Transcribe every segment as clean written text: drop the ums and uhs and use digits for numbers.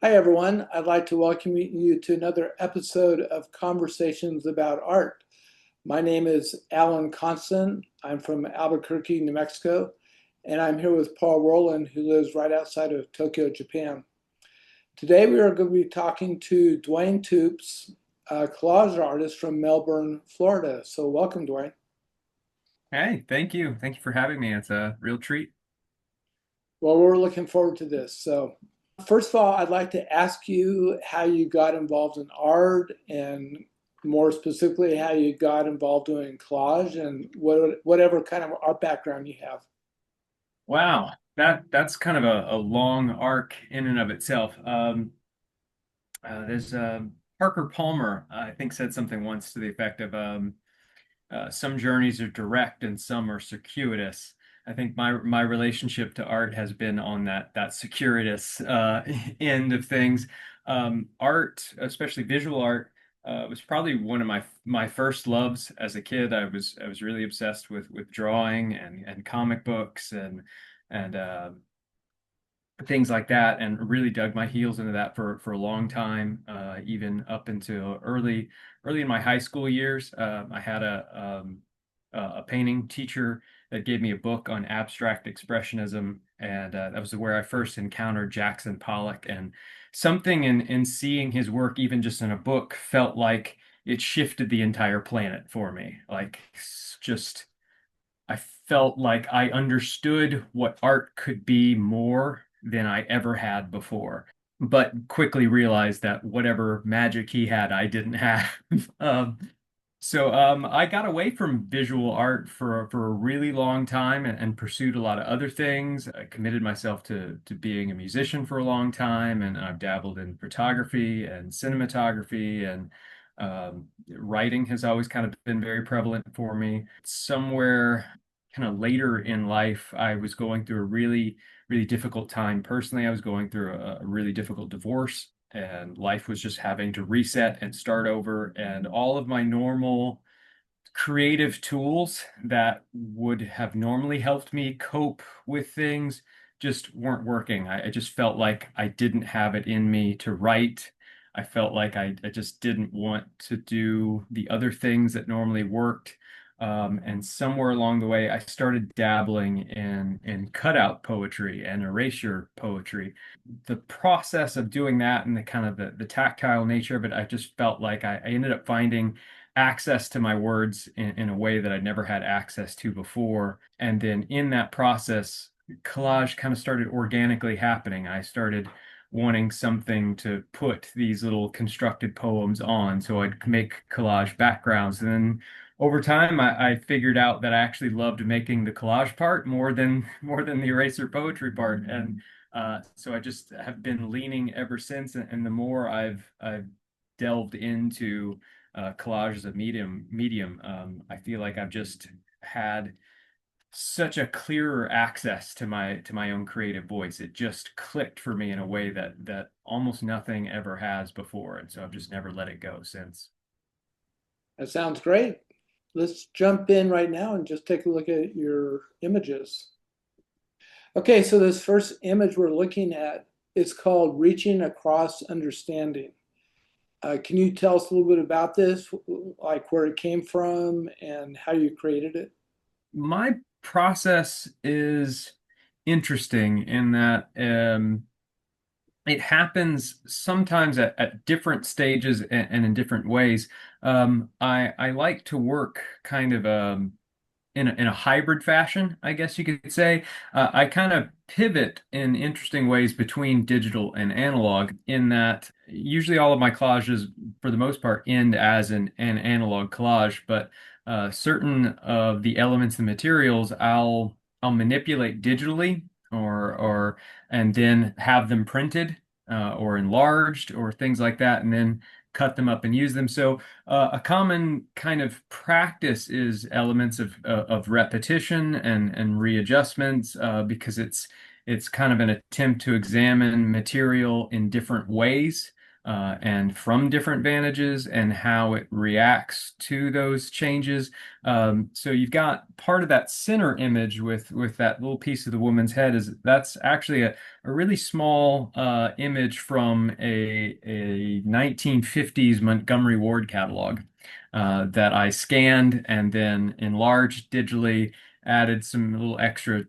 Hi, everyone. I'd like to welcome you to another episode of Conversations about Art. My name is Alan Constant. I'm from Albuquerque, New Mexico, and I'm here with Paul Rowland, who lives right outside of Tokyo, Japan. Today, we are going to be talking to Duane Toops, a collage artist from Melbourne, Florida. So, welcome, Duane. Hey, thank you. Thank you for having me. It's a real treat. Well, we're looking forward to this. So, first of all, I'd like to ask you how you got involved in art and more specifically, how you got involved doing collage and whatever kind of art background you have. Wow, that's kind of a long arc in and of itself. There's Parker Palmer, I think, said something once to the effect of some journeys are direct and some are circuitous. I think my relationship to art has been on that circuitous end of things. Art, especially visual art, was probably one of my first loves as a kid. I was really obsessed with drawing and comic books and things like that, and really dug my heels into that for a long time, even up until early in my high school years. I had a painting teacher that gave me a book on abstract expressionism, and that was where I first encountered Jackson Pollock. And something in seeing his work, even just in a book, felt like it shifted the entire planet for me. Like, just I felt like I understood what art could be more than I ever had before, but quickly realized that whatever magic he had, I didn't have. I got away from visual art for a really long time and pursued a lot of other things. I committed myself to being a musician for a long time, and I've dabbled in photography and cinematography, and writing has always kind of been very prevalent for me. Somewhere kind of later in life, I was going through a really difficult time personally. I was going through a really difficult divorce, and life was just having to reset and start over. And all of my normal creative tools that would have normally helped me cope with things just weren't working. I just felt like I didn't have it in me to write. I felt like I just didn't want to do the other things that normally worked. And somewhere along the way, I started dabbling in cutout poetry and erasure poetry. The process of doing that and the kind of the tactile nature of it, I just felt like I ended up finding access to my words in a way that I'd never had access to before. And then in that process, collage kind of started organically happening. I started wanting something to put these little constructed poems on, so I'd make collage backgrounds. And then over time, I figured out that I actually loved making the collage part more than the eraser poetry part. And so I just have been leaning ever since. And the more I've delved into collage as a medium, I feel like I've just had such a clearer access to my own creative voice. It just clicked for me in a way that almost nothing ever has before, and so I've just never let it go since. That sounds great. Let's jump in right now and just take a look at your images. Okay, so this first image we're looking at is called Reaching Across Understanding. Can you tell us a little bit about this, like where it came from and how you created it? My process is interesting in that it happens sometimes at different stages and in different ways. I like to work kind of in a hybrid fashion, I guess you could say. I kind of pivot in interesting ways between digital and analog, in that usually all of my collages, for the most part, end as an analog collage, but certain of the elements and materials I'll manipulate digitally, or and then have them printed or enlarged or things like that, and then cut them up and use them. So a common kind of practice is elements of repetition and readjustments, because it's kind of an attempt to examine material in different ways. and from different vantages and how it reacts to those changes. So you've got part of that center image with that little piece of the woman's head is that's actually a really small image from a 1950s Montgomery Ward catalog that I scanned and then enlarged digitally, added some little extra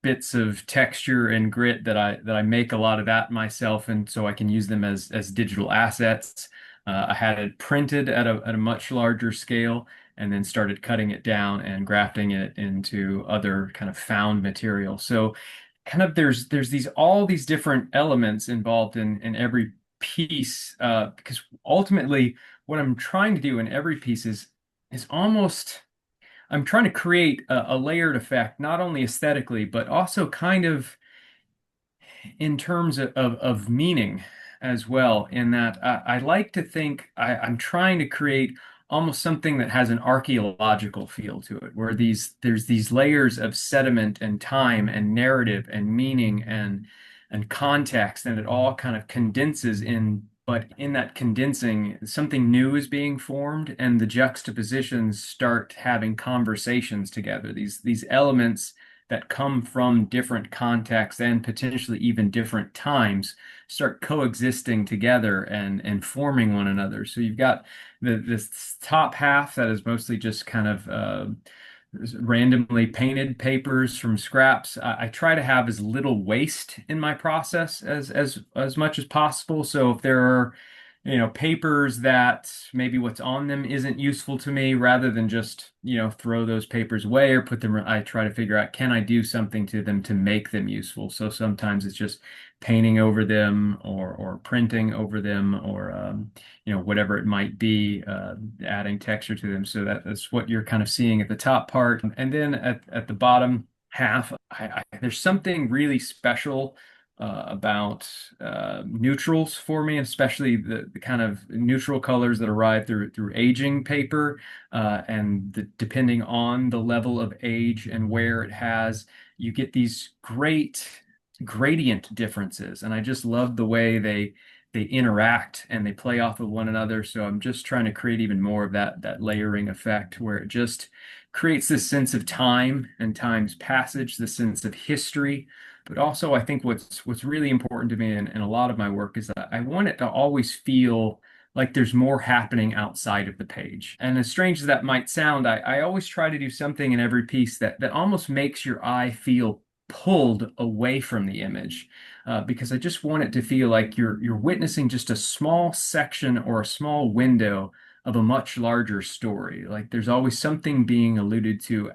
bits of texture and grit that I make a lot of that myself, and so I can use them as digital assets. I had it printed at a much larger scale, and then started cutting it down and grafting it into other kind of found material. So, kind of there's these all these different elements involved in every piece, because ultimately what I'm trying to do in every piece is almost I'm trying to create a layered effect, not only aesthetically, but also kind of in terms of meaning as well. In that I like to think I'm trying to create almost something that has an archaeological feel to it, where there's these layers of sediment and time and narrative and meaning and context, and it all kind of condenses in. But in that condensing, something new is being formed, and the juxtapositions start having conversations together. These elements that come from different contexts and potentially even different times start coexisting together and forming one another. So you've got this top half that is mostly just kind of randomly painted papers from scraps. I try to have as little waste in my process as much as possible. So if there are, papers that maybe what's on them isn't useful to me, rather than just, throw those papers away or put them, I try to figure out, can I do something to them to make them useful? So sometimes it's just painting over them or printing over them or whatever it might be, adding texture to them. So that's what you're kind of seeing at the top part. And then at the bottom half, there's something really special about neutrals for me, especially the kind of neutral colors that arrive through aging paper, depending on the level of age and where it has, you get these great gradient differences, and I just love the way they interact and they play off of one another. So I'm just trying to create even more of that layering effect, where it just creates this sense of time and time's passage, the sense of history. But also, I think what's really important to me in a lot of my work is that I want it to always feel like there's more happening outside of the page. And as strange as that might sound, I always try to do something in every piece that almost makes your eye feel pulled away from the image, because I just want it to feel like you're witnessing just a small section or a small window of a much larger story. Like there's always something being alluded to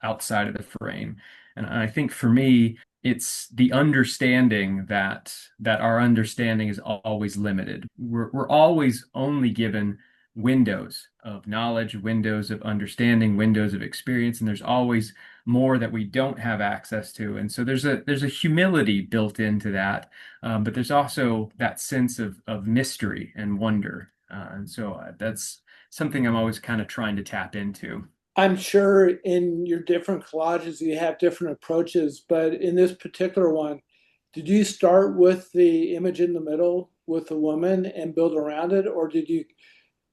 outside of the frame. And I think for me, it's the understanding that our understanding is always limited. We're always only given windows of knowledge, windows of understanding, windows of experience, and there's always more that we don't have access to. And so there's a humility built into that, but there's also that sense of mystery and wonder. And so that's something I'm always kind of trying to tap into. I'm sure in your different collages you have different approaches, but in this particular one, did you start with the image in the middle with the woman and build around it, or do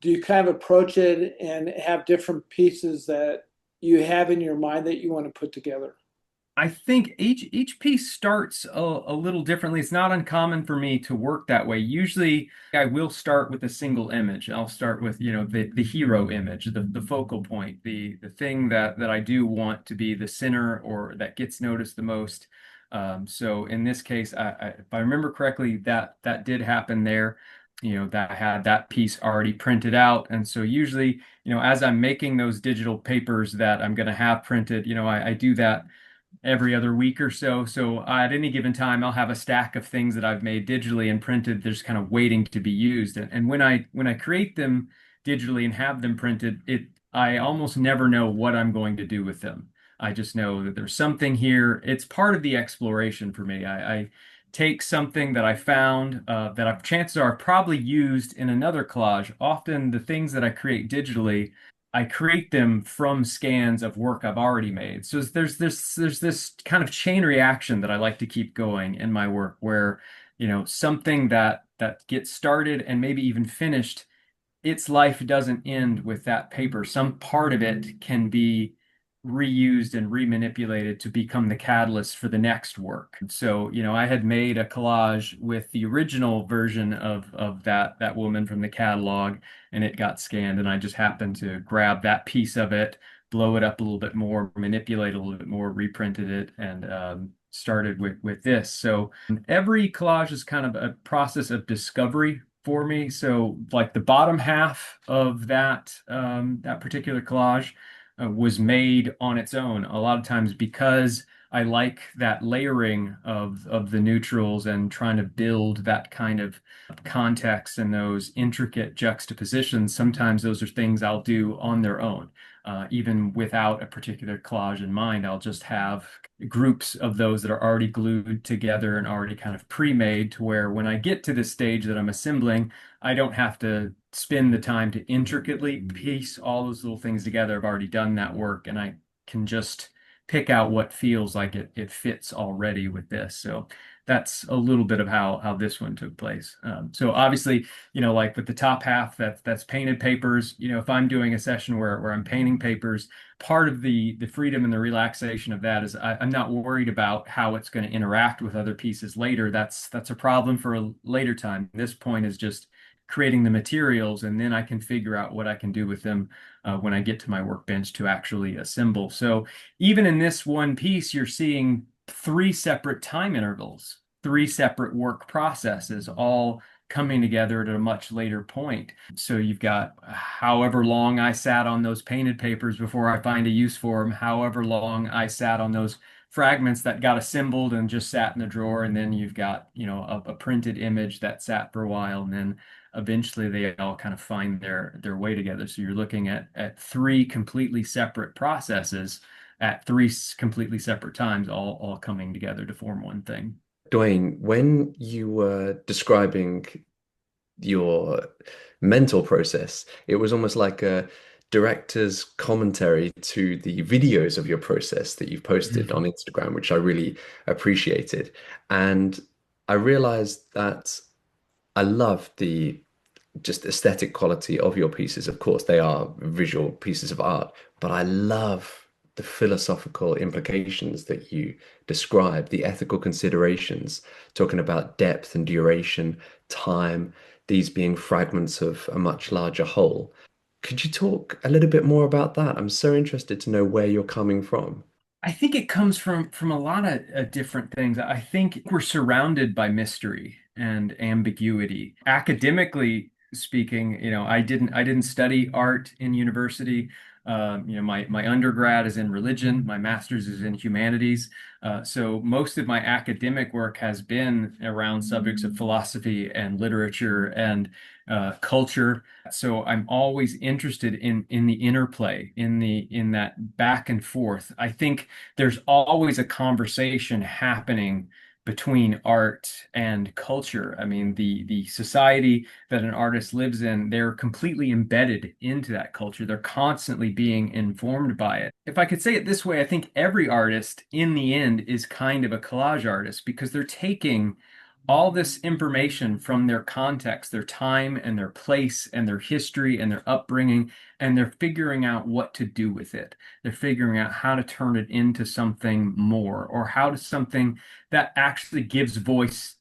you kind of approach it and have different pieces that you have in your mind that you want to put together? I think each piece starts a little differently. It's not uncommon for me to work that way. Usually, I will start with a single image. I'll start with, the hero image, the focal point, the thing that I do want to be the center or that gets noticed the most. So in this case, if I remember correctly, that did happen there. That I had that piece already printed out, and so usually, as I'm making those digital papers that I'm going to have printed, I do that every other week or so. So at any given time, I'll have a stack of things that I've made digitally and printed. There's kind of waiting to be used. And when I create them digitally and have them printed, I almost never know what I'm going to do with them. I just know that there's something here. It's part of the exploration for me. I take something that I found that chances are I've probably used in another collage. Often the things that I create digitally, I create them from scans of work I've already made. So there's this kind of chain reaction that I like to keep going in my work, where something that that gets started and maybe even finished, its life doesn't end with that paper. Some part of it can be reused and remanipulated to become the catalyst for the next work. So, I had made a collage with the original version of that woman from the catalog, and it got scanned, and I just happened to grab that piece of it, blow it up a little bit more, manipulate a little bit more, reprinted it, and started with this. So every collage is kind of a process of discovery for me. So like the bottom half of that particular collage was made on its own. A lot of times because I like that layering of the neutrals and trying to build that kind of context and those intricate juxtapositions. Sometimes those are things I'll do on their own. Even without a particular collage in mind, I'll just have groups of those that are already glued together and already kind of pre-made to where when I get to this stage that I'm assembling, I don't have to spend the time to intricately piece all those little things together. I've already done that work and I can just pick out what feels like it fits already with this. So that's a little bit of how this one took place. So obviously, like with the top half, that's painted papers. If I'm doing a session where I'm painting papers, part of the freedom and the relaxation of that is I'm not worried about how it's going to interact with other pieces later. That's a problem for a later time. This point is just creating the materials, and then I can figure out what I can do with them when I get to my workbench to actually assemble. So even in this one piece, you're seeing three separate time intervals, three separate work processes, all coming together at a much later point. So you've got however long I sat on those painted papers before I find a use for them, however long I sat on those fragments that got assembled and just sat in the drawer, and then you've got, a printed image that sat for a while, and then eventually they all kind of find their way together. So you're looking at three completely separate processes at three completely separate times, all coming together to form one thing. Dwayne, when you were describing your mental process, it was almost like a director's commentary to the videos of your process that you've posted on Instagram, which I really appreciated. And I realized that I love the just aesthetic quality of your pieces. Of course, they are visual pieces of art, but I love the philosophical implications that you describe, the ethical considerations, talking about depth and duration, time, these being fragments of a much larger whole. Could you talk a little bit more about that? I'm so interested to know where you're coming from. I think it comes from a lot of different things. I think we're surrounded by mystery and ambiguity. Academically speaking, I didn't study art in university. My undergrad is in religion, my master's is in humanities. So most of my academic work has been around subjects of philosophy and literature and culture. So I'm always interested in the interplay, in that back and forth. I think there's always a conversation happening between art and culture. I mean, the society that an artist lives in, they're completely embedded into that culture. They're constantly being informed by it. If I could say it this way, I think every artist in the end is kind of a collage artist because they're taking all this information from their context, their time and their place and their history and their upbringing, and they're figuring out what to do with it. They're figuring out how to turn it into something more or how to something that actually gives voice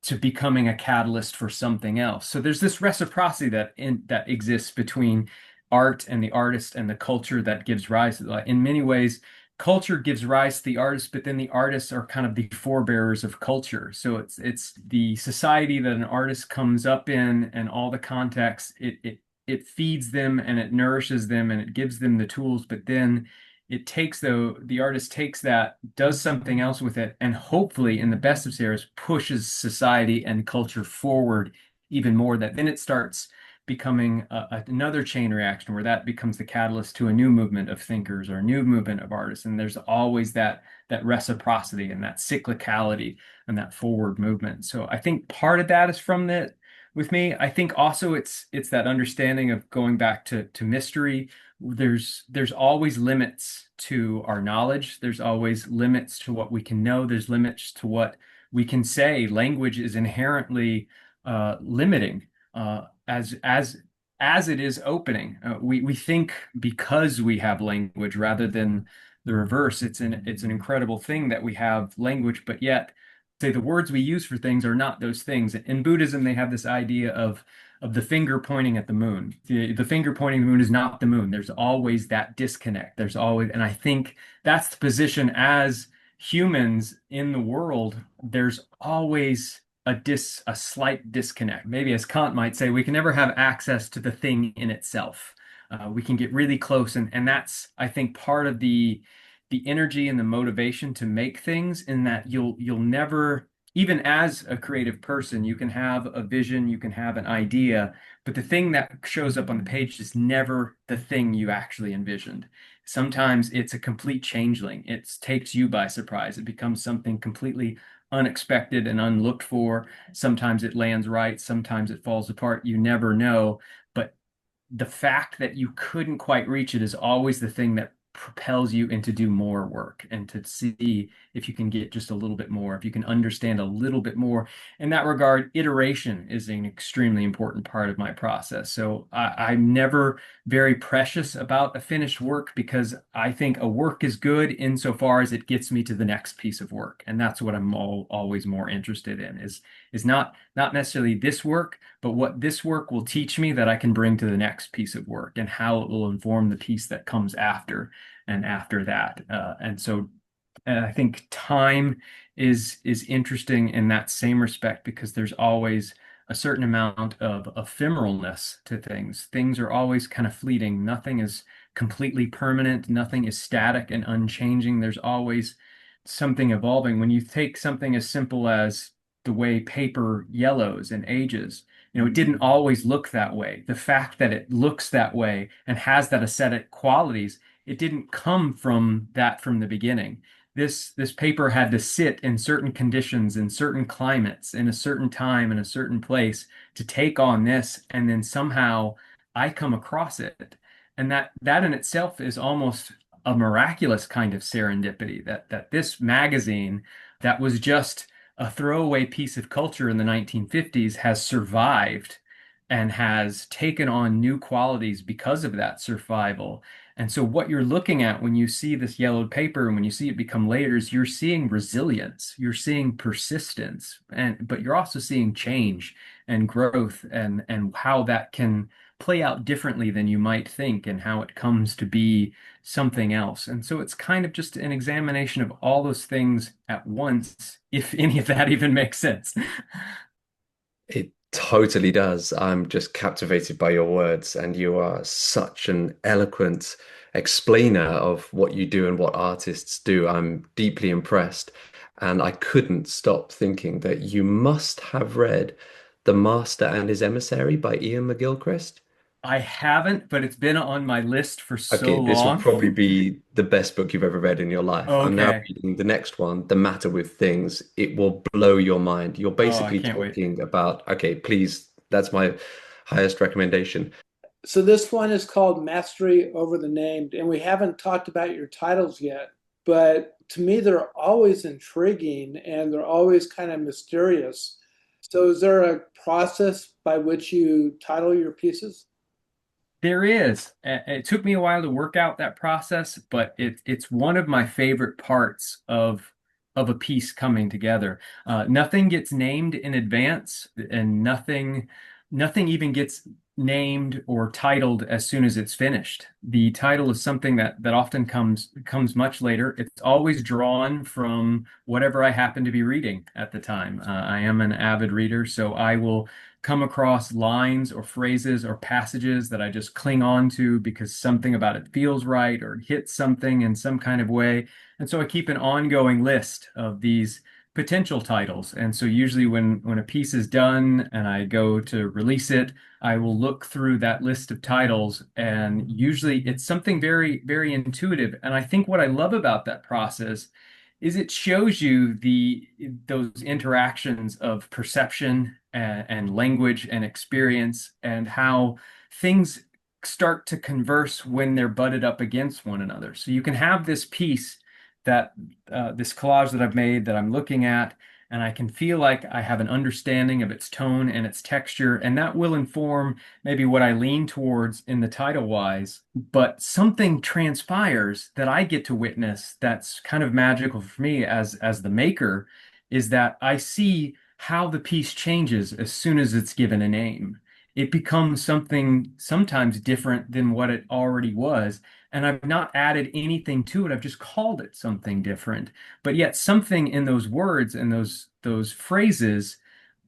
to becoming a catalyst for something else. So there's this reciprocity that exists between art and the artist and the culture that gives rise to that. In many ways, culture gives rise to the artist, but then the artists are kind of the forebearers of culture. So it's the society that an artist comes up in and all the context, it feeds them and it nourishes them and it gives them the tools, but then the artist takes that, does something else with it, and hopefully, in the best of scenarios, pushes society and culture forward even more. That then it starts becoming another chain reaction where that becomes the catalyst to a new movement of thinkers or a new movement of artists. And there's always that reciprocity and that cyclicality and that forward movement. So I think part of that is from that with me. I think also it's that understanding of going back to mystery. There's always limits to our knowledge. There's always limits to what we can know. There's limits to what we can say. Language is inherently limiting as it is opening. We think because we have language rather than the reverse. It's an incredible thing that we have language, but yet say the words we use for things are not those things. In Buddhism, they have this idea of the finger pointing at the moon. The finger pointing at the moon is not the moon. There's always that disconnect. There's always, and I think that's the position as humans in the world. There's always a slight disconnect. Maybe as Kant might say, we can never have access to the thing in itself. We can get really close, and that's, I think, part of the energy and the motivation to make things, in that you'll never, even as a creative person, you can have a vision, you can have an idea, but the thing that shows up on the page is never the thing you actually envisioned. Sometimes it's a complete changeling. It takes you by surprise. It becomes something completely unexpected and unlooked for. Sometimes it lands right, sometimes it falls apart. You never know. But the fact that you couldn't quite reach it is always the thing that propels you into do more work and to see if you can get just a little bit more, if you can understand a little bit more. In that regard, iteration is an extremely important part of my process. So I'm never very precious about a finished work, because I think a work is good insofar as it gets me to the next piece of work. And that's what I'm always more interested in, is not necessarily this work, but what this work will teach me that I can bring to the next piece of work, and how it will inform the piece that comes after and after that. And I think time is interesting in that same respect, because there's always a certain amount of ephemeralness to things. Things are always kind of fleeting. Nothing is completely permanent. Nothing is static and unchanging. There's always something evolving. When you take something as simple as the way paper yellows and ages, it didn't always look that way. The fact that it looks that way and has that aesthetic qualities, it didn't come from that from the beginning. This paper had to sit in certain conditions, in certain climates, in a certain time, in a certain place to take on this, and then somehow I come across it. And that in itself is almost a miraculous kind of serendipity, that this magazine that was just a throwaway piece of culture in the 1950s has survived and has taken on new qualities because of that survival. And so what you're looking at when you see this yellowed paper and when you see it become layers, you're seeing resilience, you're seeing persistence, but you're also seeing change and growth, and how that can play out differently than you might think, and how it comes to be something else. And so it's kind of just an examination of all those things at once, if any of that even makes sense. It totally does. I'm just captivated by your words, and you are such an eloquent explainer of what you do and what artists do. I'm deeply impressed, and I couldn't stop thinking that you must have read The Master and His Emissary by Ian McGilchrist. I haven't, but it's been on my list for so Okay, this will long. probably be the best book you've ever read in your life. I'm now Okay. reading the next one, The Matter with Things. It will blow your mind. You're Oh, I basically can't wait. talking about, okay, please, that's my highest recommendation. So this one is called Mastery Over the Named, and we haven't talked about your titles yet, but to me, they're always intriguing and they're always kind of mysterious. So is there a process by which you title your pieces? There is. It took me a while to work out that process, but it's one of my favorite parts of a piece coming together. Nothing gets named in advance, and nothing even gets named or titled as soon as it's finished. The title is something that often comes much later. It's always drawn from whatever I happen to be reading at the time. I am an avid reader, so I will come across lines or phrases or passages that I just cling on to because something about it feels right or hits something in some kind of way. And so I keep an ongoing list of these potential titles. And so usually when a piece is done and I go to release it, I will look through that list of titles, and usually it's something very, very intuitive. And I think what I love about that process is it shows you those interactions of perception and language and experience, and how things start to converse when they're butted up against one another. So you can have this piece, that this collage that I've made that I'm looking at, and I can feel like I have an understanding of its tone and its texture, and that will inform maybe what I lean towards in the title wise. But something transpires that I get to witness that's kind of magical for me as the maker, is that I see how the piece changes as soon as it's given a name. It becomes something sometimes different than what it already was. And I've not added anything to it. I've just called it something different. But yet something in those words and those phrases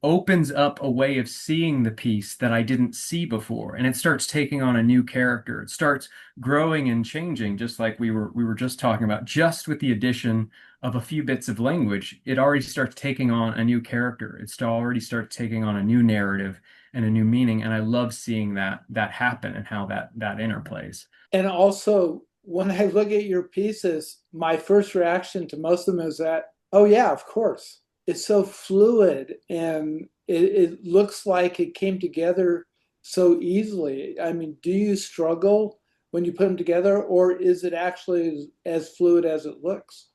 opens up a way of seeing the piece that I didn't see before. And it starts taking on a new character. It starts growing and changing, just like we were just talking about, just with the addition of a few bits of language. It already starts taking on a new character. Already starts taking on a new narrative and a new meaning. And I love seeing that happen and how that interplays. And also, when I look at your pieces, my first reaction to most of them is that, oh, yeah, of course. It's so fluid and it looks like it came together so easily. I mean, do you struggle when you put them together, or is it actually as fluid as it looks?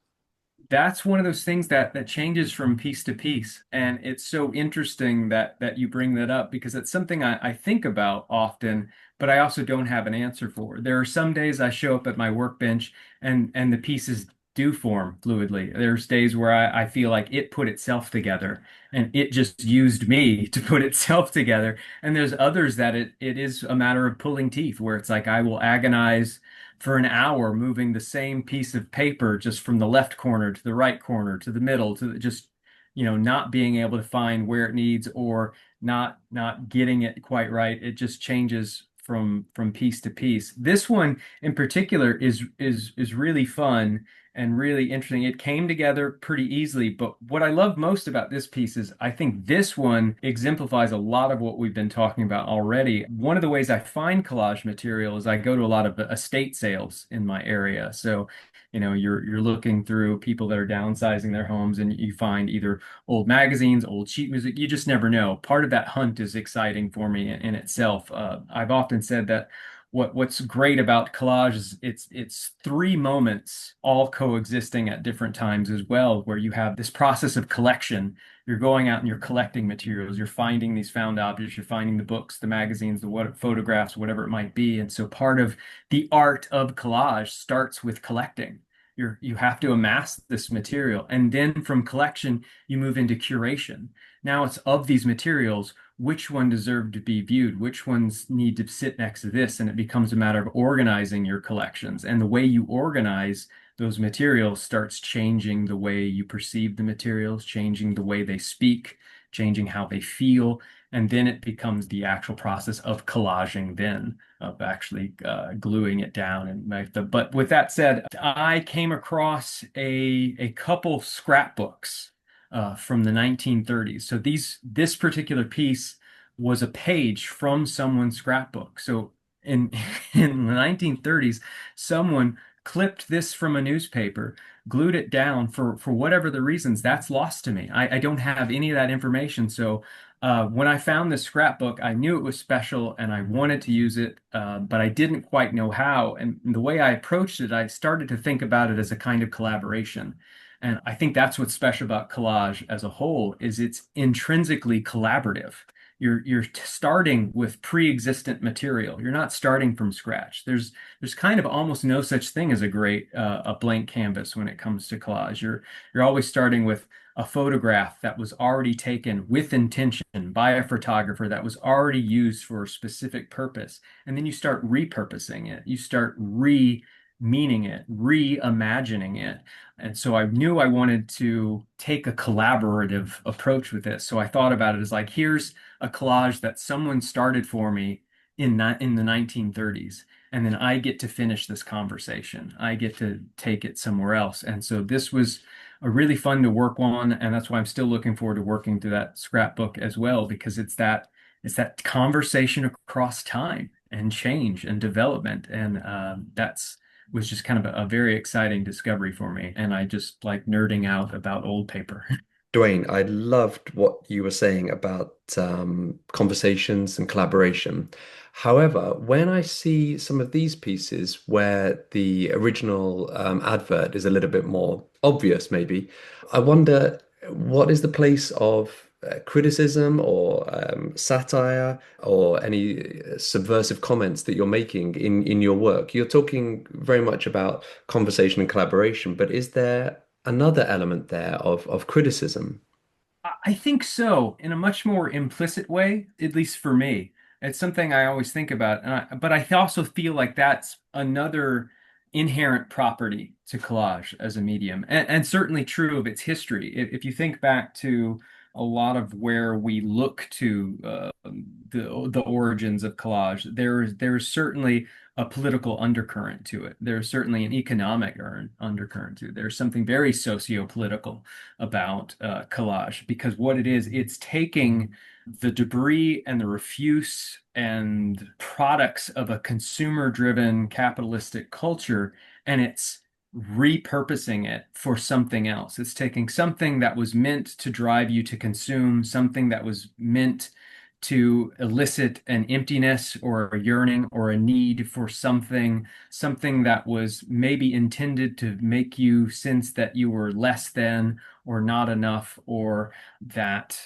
That's one of those things that changes from piece to piece, and it's so interesting that you bring that up because it's something I think about often, but I also don't have an answer for. There are some days I show up at my workbench and the pieces do form fluidly. There's days where I feel like it put itself together and it just used me to put itself together. And there's others that it is a matter of pulling teeth, where it's like I will agonize for an hour moving the same piece of paper just from the left corner to the right corner to the middle to just not being able to find where it needs, or not getting it quite right. It just changes from piece to piece. This one in particular is really fun and really interesting. It came together pretty easily, but what I love most about this piece is I think this one exemplifies a lot of what we've been talking about already. One of the ways I find collage material is I go to a lot of estate sales in my area. So, you're looking through people that are downsizing their homes, and you find either old magazines, old sheet music. You just never know. Part of that hunt is exciting for me in itself. I've often said that what's great about collage is it's three moments all coexisting at different times as well, where you have this process of collection. You're going out and you're collecting materials, you're finding these found objects, you're finding the books, the magazines, the photographs, whatever it might be. And so part of the art of collage starts with collecting. You have to amass this material, and then from collection you move into curation. Now it's of these materials, which one deserve to be viewed, which ones need to sit next to this, and it becomes a matter of organizing your collections. And the way you organize those materials starts changing the way you perceive the materials, changing the way they speak, changing how they feel. And then it becomes the actual process of collaging, then of actually gluing it down. But with that said, I came across a couple scrapbooks from the 1930s. So this particular piece was a page from someone's scrapbook. So in in the 1930s, someone clipped this from a newspaper, glued it down for whatever the reasons. That's lost to me. I don't have any of that information. So when I found this scrapbook, I knew it was special and I wanted to use it, but I didn't quite know how. And the way I approached it, I started to think about it as a kind of collaboration. And I think that's what's special about collage as a whole, is it's intrinsically collaborative. You're starting with pre-existent material. You're not starting from scratch. There's kind of almost no such thing as a blank canvas when it comes to collage. You're always starting with a photograph that was already taken with intention by a photographer, that was already used for a specific purpose. And then you start repurposing it. You start re-meaning it, reimagining it. And so I knew I wanted to take a collaborative approach with this. So I thought about it as like, here's a collage that someone started for me in the 1930s. And then I get to finish this conversation. I get to take it somewhere else. And so this was a really fun to work on. And that's why I'm still looking forward to working through that scrapbook as well, because it's that conversation across time and change and development. And that's was just kind of a very exciting discovery for me. And I just like nerding out about old paper. Duane, I loved what you were saying about conversations and collaboration. However, when I see some of these pieces where the original advert is a little bit more obvious, maybe, I wonder what is the place of criticism or satire or any subversive comments that you're making in your work? You're talking very much about conversation and collaboration, but is there another element there of criticism? I think so, in a much more implicit way, at least for me. It's something I always think about, but I also feel like that's another inherent property to collage as a medium, and certainly true of its history. If you think back to a lot of where we look to the origins of collage, there's certainly a political undercurrent to it. There's certainly an economic undercurrent to it. There's something very socio-political about collage because what it is, it's taking the debris and the refuse and products of a consumer-driven capitalistic culture and it's repurposing it for something else. It's taking something that was meant to drive you to consume, something that was meant to elicit an emptiness or a yearning or a need for something that was maybe intended to make you sense that you were less than or not enough, or that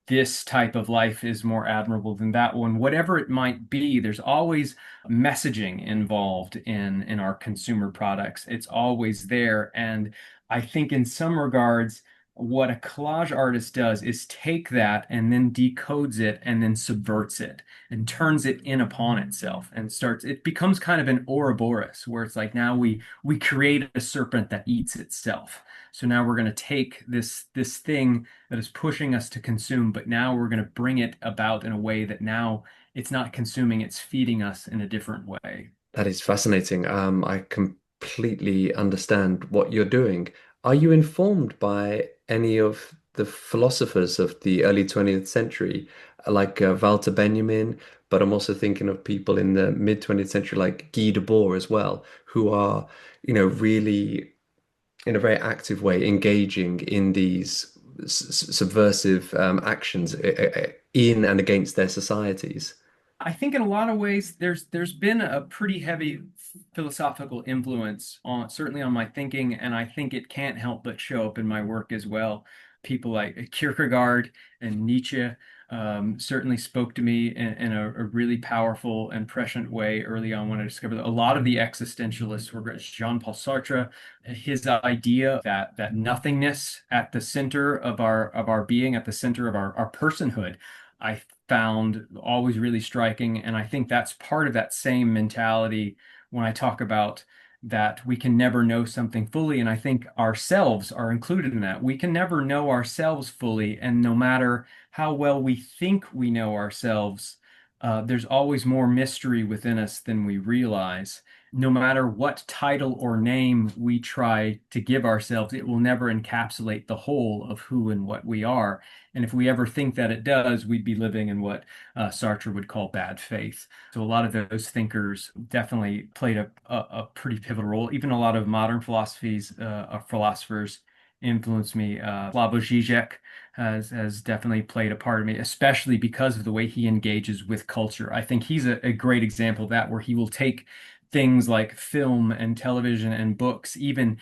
this type of life is more admirable than that one. Whatever it might be, there's always messaging involved in our consumer products. It's always there. And I think in some regards, what a collage artist does is take that and then decodes it and then subverts it and turns it in upon itself and starts it becomes kind of an Ouroboros where it's like now we create a serpent that eats itself. So now we're going to take this thing that is pushing us to consume, but now we're going to bring it about in a way that now it's not consuming, it's feeding us in a different way. That is fascinating. I completely understand what you're doing. Are you informed by any of the philosophers of the early 20th century, like Walter Benjamin? But I'm also thinking of people in the mid 20th century, like Guy Debord as well, who are, really in a very active way engaging in these subversive actions in and against their societies. I think in a lot of ways there's been a pretty heavy philosophical influence on certainly on my thinking, and I think it can't help but show up in my work as well. People like Kierkegaard and Nietzsche certainly spoke to me in a really powerful and prescient way early on when I discovered that a lot of the existentialists were Jean-Paul Sartre, his idea that nothingness at the center of our being, at the center of our personhood. I found always really striking. And I think that's part of that same mentality when I talk about that we can never know something fully. And I think ourselves are included in that. We can never know ourselves fully. And no matter how well we think we know ourselves, there's always more mystery within us than we realize. No matter what title or name we try to give ourselves, it will never encapsulate the whole of who and what we are. And if we ever think that it does, we'd be living in what Sartre would call bad faith. So a lot of those thinkers definitely played a pretty pivotal role. Even a lot of modern philosophers influenced me. Slavoj Žižek has definitely played a part of me, especially because of the way he engages with culture. I think he's a great example of that, where he will take things like film and television and books, even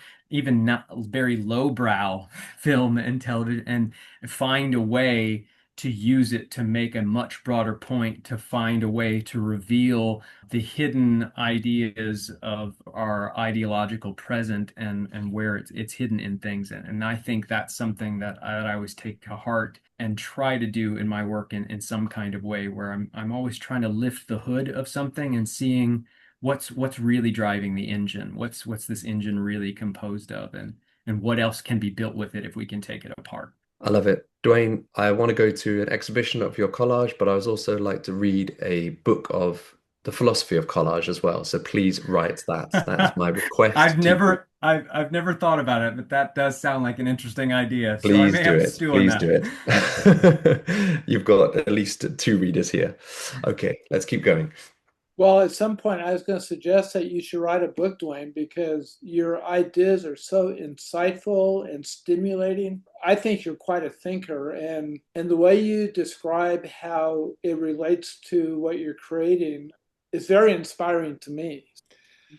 not very lowbrow film and television, and find a way to use it to make a much broader point, to find a way to reveal the hidden ideas of our ideological present and where it's hidden in things. And I think that's something that I always take to heart and try to do in my work in some kind of way, where I'm always trying to lift the hood of something and seeing what's really driving the engine, what's this engine really composed of, and what else can be built with it if we can take it apart. I love it. Duane, I want to go to an exhibition of your collage, but I would also like to read a book of the philosophy of collage as well. So please write that. That is my request to you. I've never thought about it, but that does sound like an interesting idea. So I Please may do have to it. stew on Please do that. it. You've got at least two readers here. Okay, let's keep going. Well, at some point, I was going to suggest that you should write a book, Duane, because your ideas are so insightful and stimulating. I think you're quite a thinker, and the way you describe how it relates to what you're creating is very inspiring to me.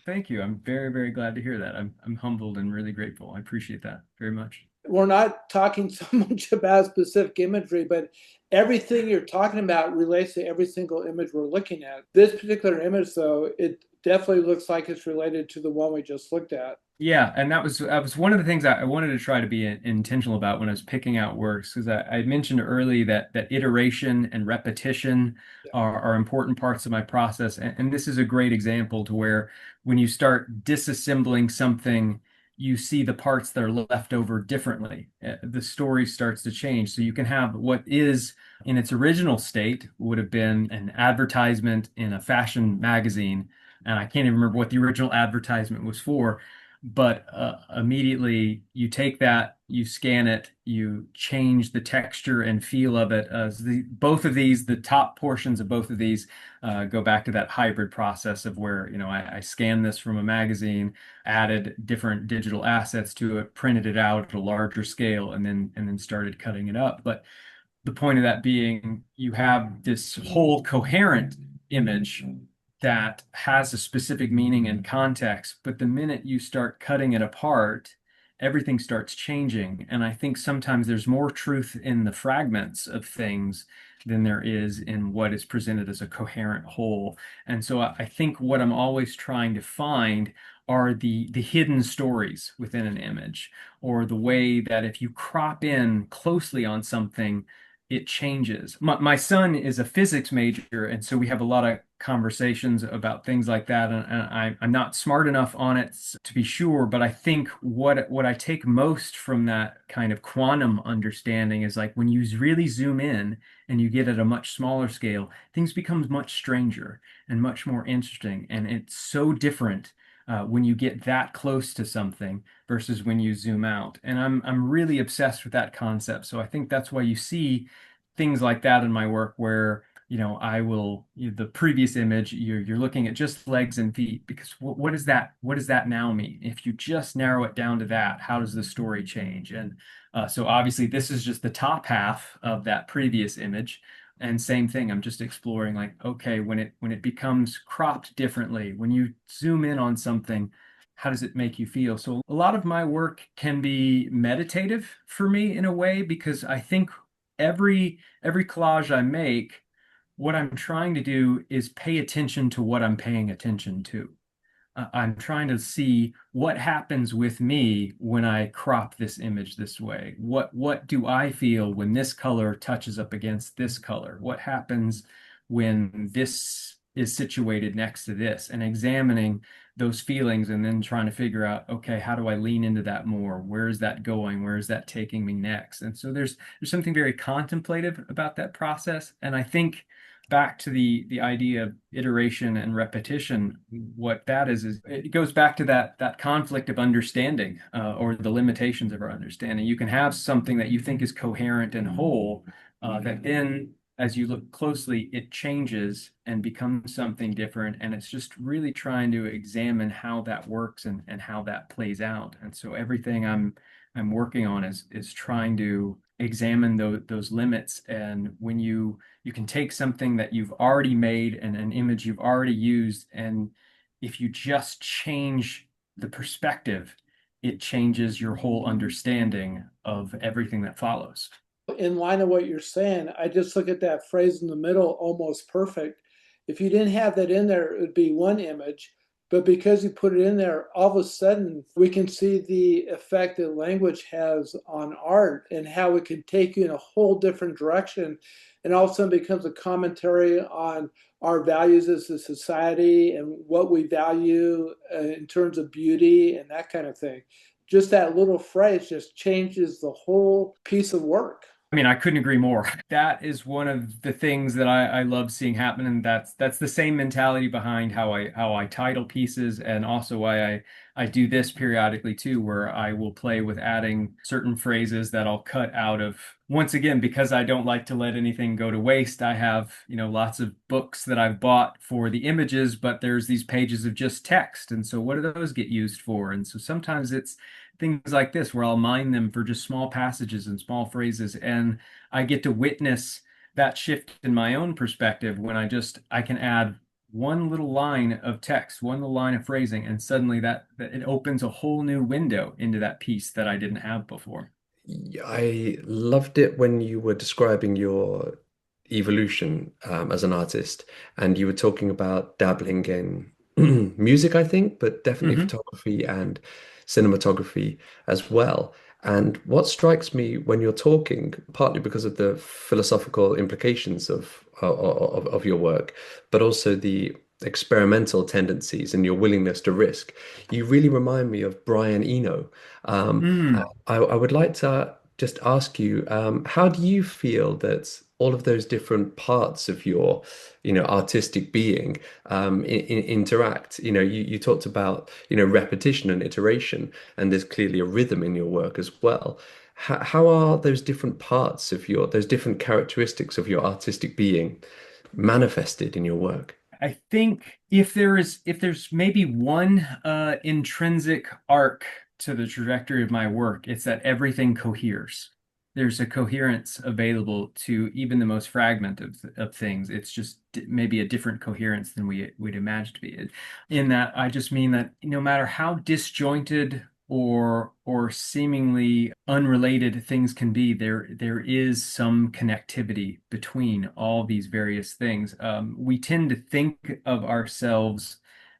Thank you. I'm very, very glad to hear that. I'm humbled and really grateful. I appreciate that very much. we're not talking so much about specific imagery, but everything you're talking about relates to every single image we're looking at. This particular image, though, it definitely looks like it's related to the one we just looked at. Yeah, and that was one of the things I wanted to try to be intentional about when I was picking out works, because I mentioned early that iteration and repetition Yeah. are important parts of my process, and this is a great example to where when you start disassembling something, you see the parts that are left over differently. The story starts to change, so you can have what is in its original state would have been an advertisement in a fashion magazine, and I can't even remember what the original advertisement was for, but immediately you take that, you scan it, you change the texture and feel of it. Both of these, the top portions of both of these, go back to that hybrid process of where, I scanned this from a magazine, added different digital assets to it, printed it out at a larger scale, and then started cutting it up. But the point of that being, you have this whole coherent image that has a specific meaning and context, but the minute you start cutting it apart, everything starts changing. And I think sometimes there's more truth in the fragments of things than there is in what is presented as a coherent whole. And so I think what I'm always trying to find are the hidden stories within an image, or the way that if you crop in closely on something, it changes. My son is a physics major, and so we have a lot of conversations about things like that. And I'm not smart enough on it to be sure, but I think what I take most from that kind of quantum understanding is like when you really zoom in and you get at a much smaller scale, things become much stranger and much more interesting. And it's so different when you get that close to something versus when you zoom out. And I'm really obsessed with that concept. So I think that's why you see things like that in my work where I will the previous image you're looking at just legs and feet, because what does that now mean? If you just narrow it down to that, how does the story change? And so obviously this is just the top half of that previous image. And same thing, I'm just exploring like, okay, when it becomes cropped differently, when you zoom in on something, how does it make you feel? So a lot of my work can be meditative for me in a way, because I think every collage I make, what I'm trying to do is pay attention to what I'm paying attention to. I'm trying to see what happens with me when I crop this image this way. What do I feel when this color touches up against this color? What happens when this is situated next to this? And examining those feelings and then trying to figure out, okay, how do I lean into that more? Where is that going? Where is that taking me next? And so there's something very contemplative about that process. And I think back to the idea of iteration and repetition, what that is it goes back to that conflict of understanding, or the limitations of our understanding. You can have something that you think is coherent and whole, that then as you look closely, it changes and becomes something different. And it's just really trying to examine how that works and how that plays out. And so everything I'm working on is trying to examine those limits. And when you can take something that you've already made and an image you've already used, and if you just change the perspective, it changes your whole understanding of everything that follows. In line of what you're saying, I just look at that phrase in the middle, almost perfect. If you didn't have that in there, it would be one image. But because you put it in there, all of a sudden we can see the effect that language has on art and how it can take you in a whole different direction. And all of a sudden becomes a commentary on our values as a society and what we value in terms of beauty and that kind of thing. Just that little phrase just changes the whole piece of work. I mean, I couldn't agree more. That is one of the things that I love seeing happen, and that's the same mentality behind how I title pieces, and also why I do this periodically too, where I will play with adding certain phrases that I'll cut out of. Once again, because I don't like to let anything go to waste, I have, lots of books that I've bought for the images, but there's these pages of just text, and so what do those get used for? And so sometimes it's things like this where I'll mine them for just small passages and small phrases, and I get to witness that shift in my own perspective when I can add one little line of text, one little line of phrasing, and suddenly that it opens a whole new window into that piece that I didn't have before. I loved it when you were describing your evolution as an artist, and you were talking about dabbling in music, I think, but definitely Hmm. photography and cinematography as well. And what strikes me when you're talking, partly because of the philosophical implications of your work, but also the experimental tendencies and your willingness to risk, you really remind me of Brian Eno. Um, Mm. I would like to just ask you, how do you feel that all of those different parts of your, artistic being interact? You talked about, repetition and iteration, and there's clearly a rhythm in your work as well. How are those different parts of those different characteristics of your artistic being manifested in your work? I think if there's maybe one intrinsic arc to the trajectory of my work, it's that everything coheres. There's a coherence available to even the most fragment of things. It's just maybe a different coherence than we'd imagine to be. In that, I just mean that no matter how disjointed or seemingly unrelated things can be, there is some connectivity between all these various things. We tend to think of ourselves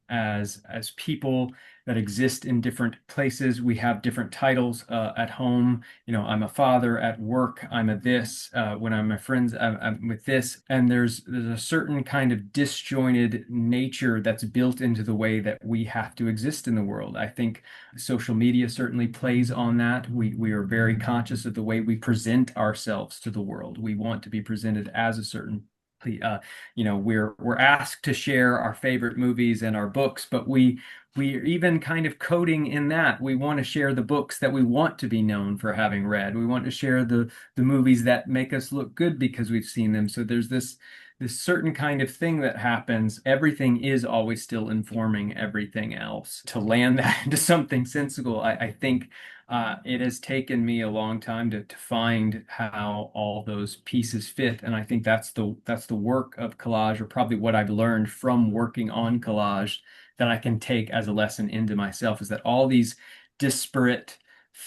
as people that exist in different places. We have different titles at home. I'm a father. At work, I'm a this. When I'm my friends, I'm with this. And there's a certain kind of disjointed nature that's built into the way that we have to exist in the world. I think social media certainly plays on that. We are very conscious of the way we present ourselves to the world. We want to be presented as a certain we're asked to share our favorite movies and our books, but we're even kind of coding in that. We want to share the books that we want to be known for having read. We want to share the movies that make us look good because we've seen them. So there's this certain kind of thing that happens. Everything is always still informing everything else. To land that into something sensible, I think it has taken me a long time to find how all those pieces fit, and I think that's the work of collage, or probably what I've learned from working on collage that I can take as a lesson into myself, is that all these disparate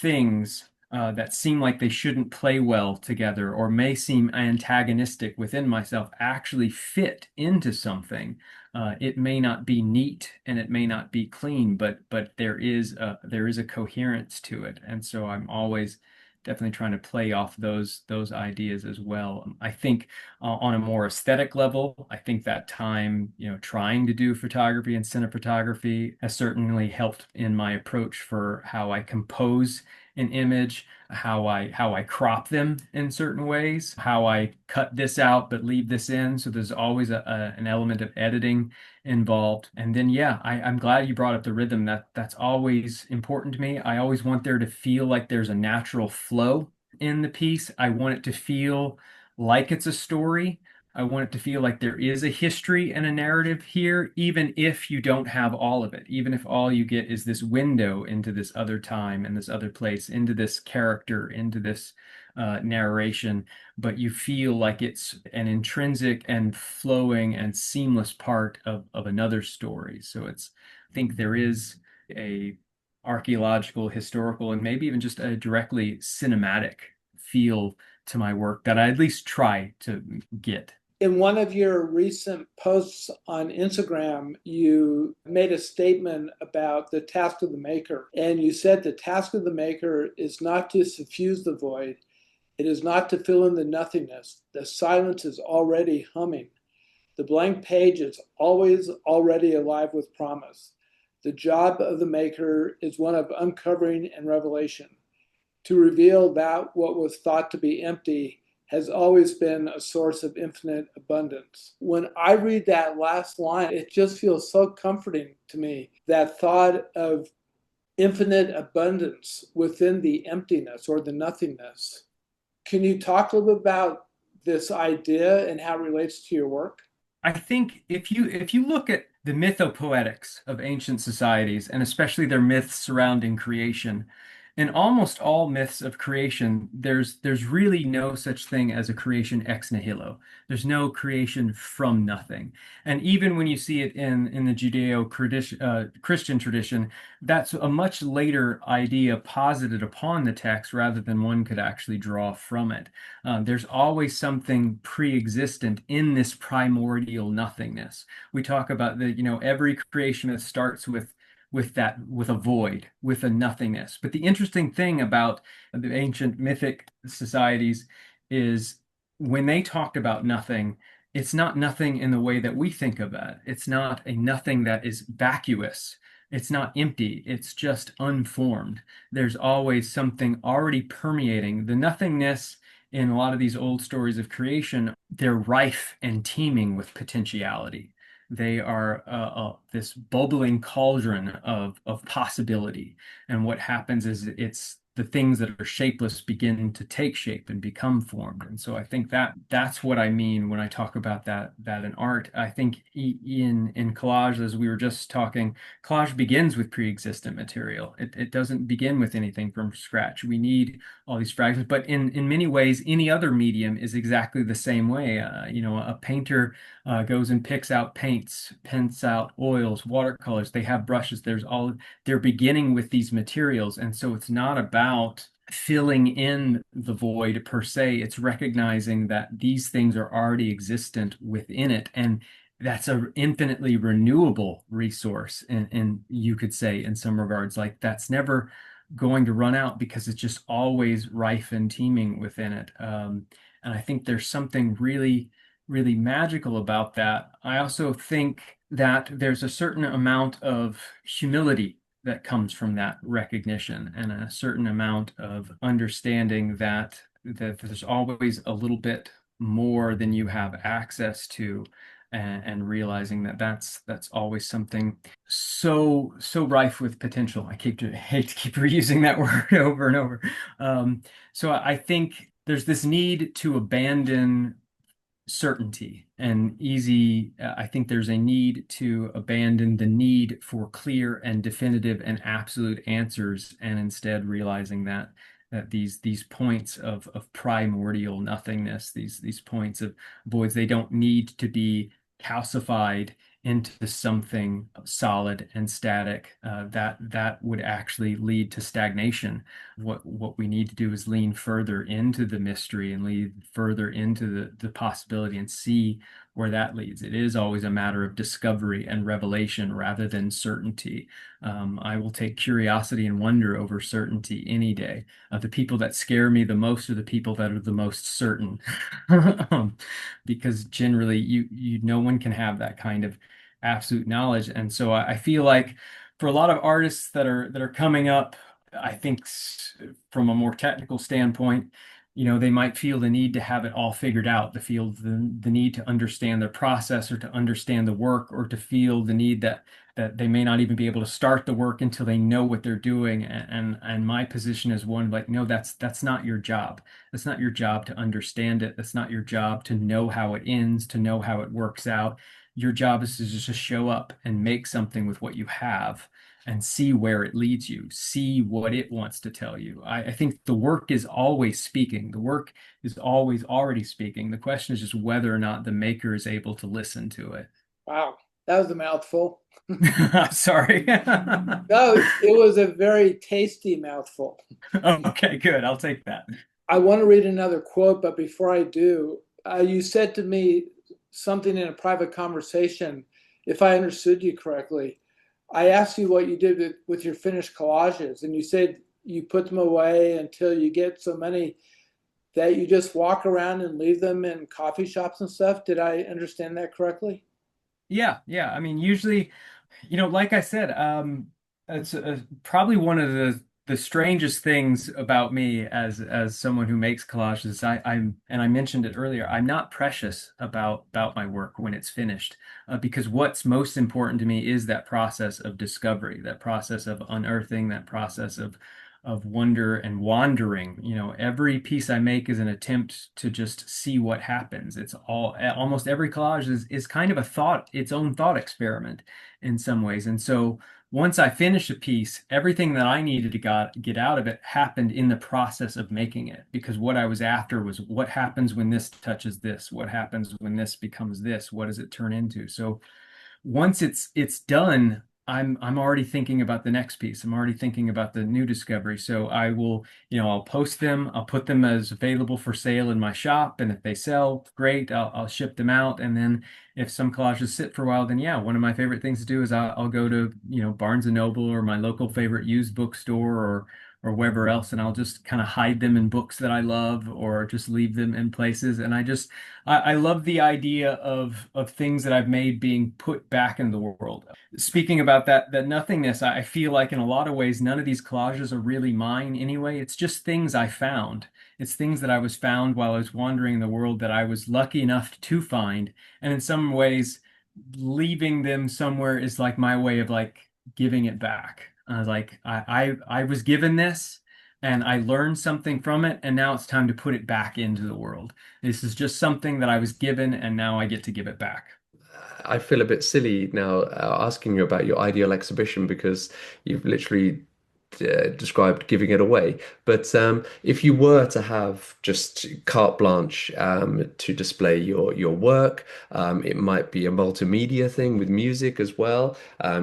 things that seem like they shouldn't play well together or may seem antagonistic within myself actually fit into something. It may not be neat and it may not be clean, but there is a coherence to it, and so I'm always definitely trying to play off those ideas as well. I think on a more aesthetic level, I think that time, trying to do photography and cinematography has certainly helped in my approach for how I compose an image, how I crop them in certain ways, how I cut this out but leave this in. So there's always an element of editing involved. And then yeah, I'm glad you brought up the rhythm. That's always important to me. I always want there to feel like there's a natural flow in the piece. I want it to feel like it's a story. I want it to feel like there is a history and a narrative here, even if you don't have all of it, even if all you get is this window into this other time and this other place, into this character, into this narration, but you feel like it's an intrinsic and flowing and seamless part of another story. So I think there is a archaeological, historical, and maybe even just a directly cinematic feel to my work that I at least try to get. In one of your recent posts on Instagram, you made a statement about the task of the maker. And you said the task of the maker is not to suffuse the void, it is not to fill in the nothingness. The silence is already humming. The blank page is always already alive with promise. The job of the maker is one of uncovering and revelation. To reveal that what was thought to be empty has always been a source of infinite abundance. When I read that last line, it just feels so comforting to me. That thought of infinite abundance within the emptiness or the nothingness. Can you talk a little bit about this idea and how it relates to your work? I think if you look at the mythopoetics of ancient societies, and especially their myths surrounding creation, In almost all myths of creation, there's really no such thing as a creation ex nihilo. There's no creation from nothing. And even when you see it in the Judeo-Christian tradition, that's a much later idea posited upon the text rather than one could actually draw from it. There's always something pre-existent in this primordial nothingness. We talk about every creation that starts with a void, with a nothingness. But the interesting thing about the ancient mythic societies is when they talked about nothing, it's not nothing in the way that we think of it. It's not a nothing that is vacuous. It's not empty. It's just unformed. There's always something already permeating. The nothingness in a lot of these old stories of creation, they're rife and teeming with potentiality. They are this bubbling cauldron of possibility. And what happens is it's the things that are shapeless begin to take shape and become formed. And so I think that's what I mean when I talk about that in art. I think in collage, as we were just talking, collage begins with pre-existent material. It doesn't begin with anything from scratch. We need all these fragments, but in many ways, any other medium is exactly the same way. A painter goes and picks out paints, pens out oils, watercolors. They have brushes. They're beginning with these materials. And so it's not about filling in the void per se. It's recognizing that these things are already existent within it. And that's an infinitely renewable resource. And you could say in some regards, like that's never going to run out because it's just always rife and teeming within it. And I think there's something really magical about that. I also think that there's a certain amount of humility that comes from that recognition and a certain amount of understanding that there's always a little bit more than you have access to and realizing that that's always something so rife with potential. Hate to keep reusing that word over and over. So I think there's this need to abandon certainty and easy. I think there's a need to abandon the need for clear and definitive and absolute answers, and instead realizing that these points of primordial nothingness, these points of voids, they don't need to be calcified into something solid and static. That would actually lead to stagnation. What we need to do is lean further into the mystery and lead further into the possibility and see where that leads. It is always a matter of discovery and revelation rather than certainty. I will take curiosity and wonder over certainty any day. The people that scare me the most are the people that are the most certain, because generally no one can have that kind of absolute knowledge. And so I feel like for a lot of artists that are coming up, I think from a more technical standpoint, they might feel the need to have it all figured out, to feel the need to understand their process or to understand the work, or to feel the need that they may not even be able to start the work until they know what they're doing. And my position is one like, no, that's not your job. That's not your job to understand it. That's not your job to know how it ends, to know how it works out. Your job is to just show up and make something with what you have and see where it leads you, see what it wants to tell you. I think the work is always speaking. The work is always already speaking. The question is just whether or not the maker is able to listen to it. Wow, that was a mouthful. Sorry. No, it was a very tasty mouthful. Okay, good. I'll take that. I want to read another quote, but before I do, you said to me something in a private conversation, if I understood you correctly. I asked you what you did with your finished collages, and you said you put them away until you get so many that you just walk around and leave them in coffee shops and stuff. Did I understand that correctly? Yeah. I mean, usually, like I said, it's probably one of the strangest things about me as someone who makes collages. I mentioned it earlier. I'm not precious about my work when it's finished, because what's most important to me is that process of discovery, that process of unearthing, that process of wonder and wandering. Every piece I make is an attempt to just see what happens. Almost every collage is kind of its own thought experiment in some ways. And so once I finish a piece, everything that I needed to get out of it happened in the process of making it. Because what I was after was what happens when this touches this? What happens when this becomes this? What does it turn into? So once it's done, I'm already thinking about the next piece. I'm already thinking about the new discovery. So I will, I'll post them, I'll put them as available for sale in my shop, and if they sell, great, I'll ship them out. And then if some collages sit for a while, then yeah, one of my favorite things to do is I'll go to, Barnes and Noble or my local favorite used bookstore or wherever else, and I'll just kind of hide them in books that I love or just leave them in places. And I love the idea of things that I've made being put back into the world. Speaking about that nothingness, I feel like in a lot of ways none of these collages are really mine anyway. It's just things I found. It's things that I was found while I was wandering the world that I was lucky enough to find. And in some ways, leaving them somewhere is like my way of like giving it back. Like I was given this and I learned something from it, and now it's time to put it back into the world. This is just something that I was given, and now I get to give it back. I feel a bit silly now asking you about your ideal exhibition because you've literally described giving it away. But if you were to have just carte blanche to display your work, it might be a multimedia thing with music as well.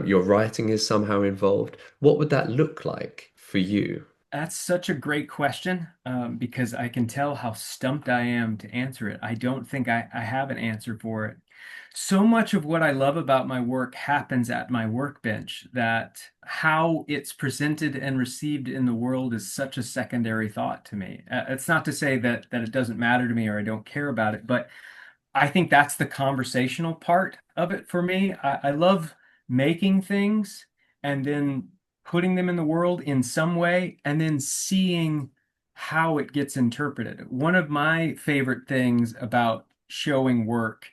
Your writing is somehow involved. What would that look like for you? That's such a great question, because I can tell how stumped I am to answer it. I don't think I have an answer for it. So much of what I love about my work happens at my workbench that how it's presented and received in the world is such a secondary thought to me. It's not to say that it doesn't matter to me or I don't care about it, but I think that's the conversational part of it for me. I love making things and then putting them in the world in some way and then seeing how it gets interpreted. One of my favorite things about showing work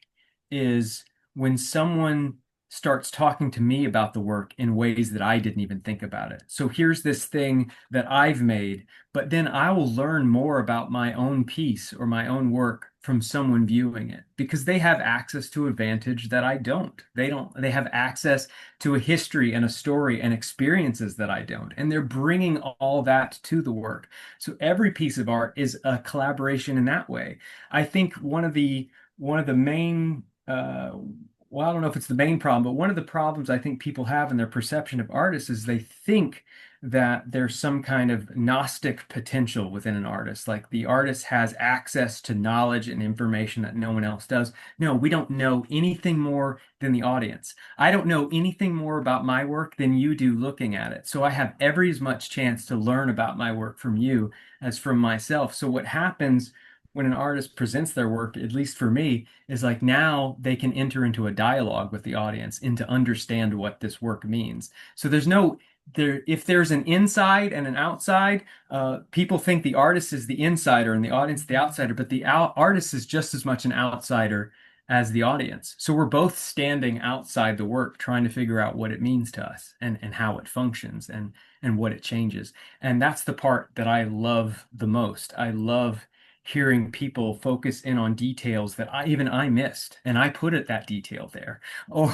is when someone starts talking to me about the work in ways that I didn't even think about it. So here's this thing that I've made, but then I will learn more about my own piece or my own work from someone viewing it because they have access to a vantage that I don't. They have access to a history and a story and experiences that I don't. And they're bringing all that to the work. So every piece of art is a collaboration in that way. I think one of the main well, I don't know if it's the main problem, but one of the problems I think people have in their perception of artists is they think that there's some kind of Gnostic potential within an artist. Like the artist has access to knowledge and information that no one else does. No, we don't know anything more than the audience. I don't know anything more about my work than you do looking at it. So I have every as much chance to learn about my work from you as from myself. So what happens when an artist presents their work, at least for me, is like now they can enter into a dialogue with the audience and to understand what this work means. So there's no there if there's an inside and an outside, people think the artist is the insider and the audience the outsider, but the artist is just as much an outsider as the audience. So we're both standing outside the work, trying to figure out what it means to us and how it functions and what it changes. And that's the part that I love the most. I love hearing people focus in on details that I missed, and I put it that detail there, or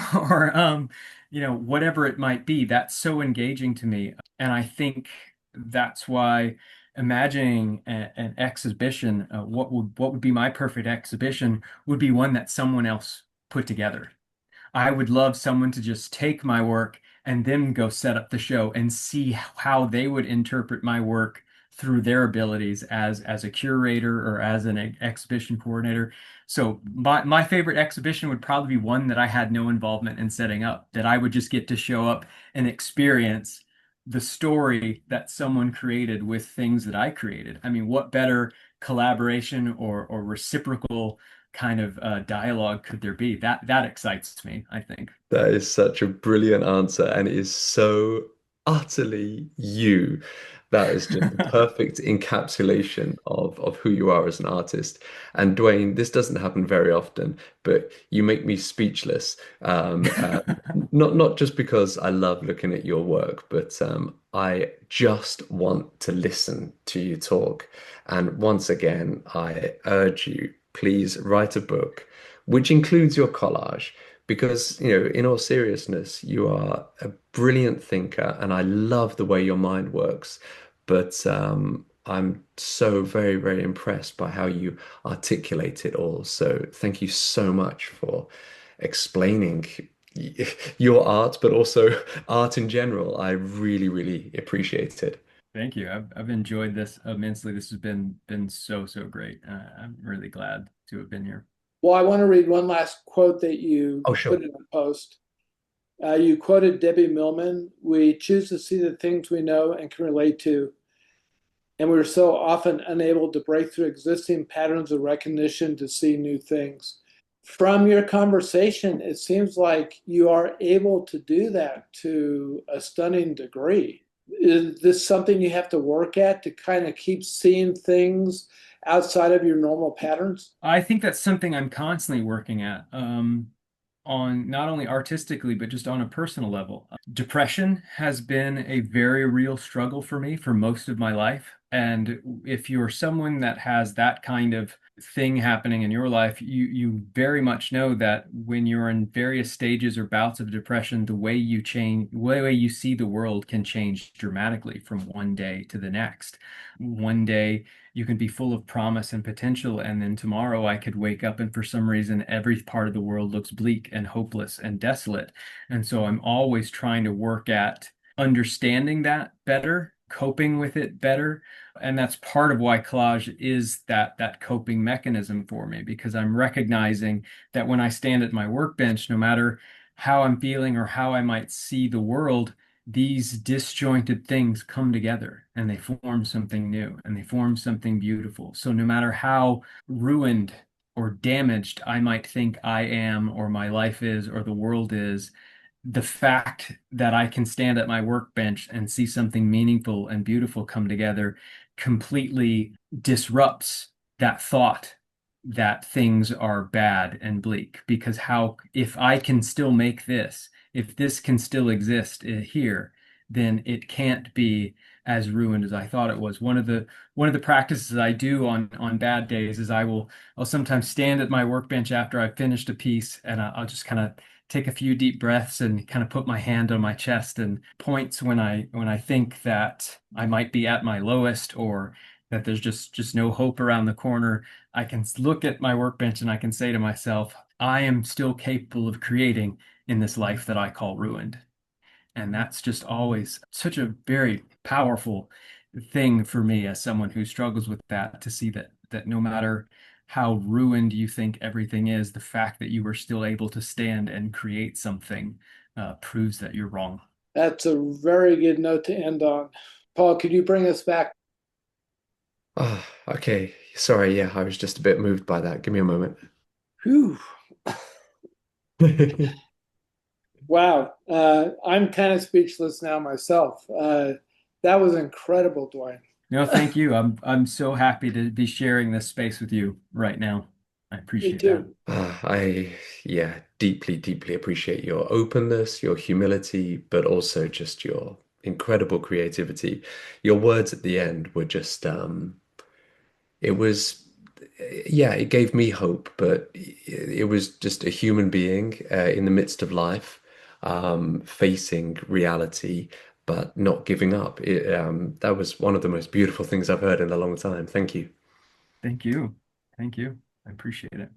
whatever it might be. That's so engaging to me, and I think that's why imagining an exhibition, what would be my perfect exhibition would be one that someone else put together. I would love someone to just take my work and then go set up the show and see how they would interpret my work through their abilities as a curator or as an exhibition coordinator. So my favorite exhibition would probably be one that I had no involvement in setting up, that I would just get to show up and experience the story that someone created with things that I created. I mean, what better collaboration or reciprocal kind of dialogue could there be? That excites me, I think. That is such a brilliant answer, and it is so utterly you. That is just the perfect encapsulation of who you are as an artist. And Dwayne, this doesn't happen very often, but you make me speechless. Not just because I love looking at your work, but I just want to listen to you talk. And once again, I urge you, please write a book, which includes your collage, because, in all seriousness, you are a brilliant thinker and I love the way your mind works. But I'm so very, very impressed by how you articulate it all. So thank you so much for explaining your art, but also art in general. I really, really appreciate it. Thank you. I've enjoyed this immensely. This has been so, so great. I'm really glad to have been here. Well, I want to read one last quote that you Oh, put sure. in a post. You quoted Debbie Millman. We choose to see the things we know and can relate to, and we're so often unable to break through existing patterns of recognition to see new things. From your conversation, it seems like you are able to do that to a stunning degree. Is this something you have to work at to kind of keep seeing things outside of your normal patterns? I think that's something I'm constantly working at, on not only artistically, but just on a personal level. Depression has been a very real struggle for me for most of my life. And if you're someone that has that kind of thing happening in your life, you very much know that when you're in various stages or bouts of depression, the way you see the world can change dramatically from one day to the next. One day you can be full of promise and potential, and then tomorrow I could wake up and for some reason every part of the world looks bleak and hopeless and desolate. And so I'm always trying to work at understanding that better, coping with it better. And that's part of why collage is that coping mechanism for me, because I'm recognizing that when I stand at my workbench, no matter how I'm feeling or how I might see the world, these disjointed things come together and they form something new and they form something beautiful. So no matter how ruined or damaged I might think I am, or my life is, or the world is, the fact that I can stand at my workbench and see something meaningful and beautiful come together completely disrupts that thought that things are bad and bleak. Because if I can still make this, if this can still exist here, then it can't be as ruined as I thought it was. One of the practices I do on bad days is I'll sometimes stand at my workbench after I've finished a piece, and I'll just kind of take a few deep breaths and kind of put my hand on my chest, and points when I think that I might be at my lowest, or that there's just no hope around the corner. I can look at my workbench and I can say to myself, I am still capable of creating in this life that I call ruined. And that's just always such a very powerful thing for me as someone who struggles with that, to see that no matter how ruined you think everything is, the fact that you were still able to stand and create something proves that you're wrong. That's a very good note to end on. Paul, could you bring us back? Ah, okay. Sorry, yeah, I was just a bit moved by that. Give me a moment. Whew. Wow. I'm kind of speechless now myself. That was incredible, Duane. No, thank you. I'm so happy to be sharing this space with you right now. I Me appreciate that. too. Yeah, deeply, deeply appreciate your openness, your humility, but also just your incredible creativity. Your words at the end were just, it was, yeah, it gave me hope, but it was just a human being in the midst of life, facing reality, but not giving up. That was one of the most beautiful things I've heard in a long time. Thank you. Thank you. Thank you. I appreciate it.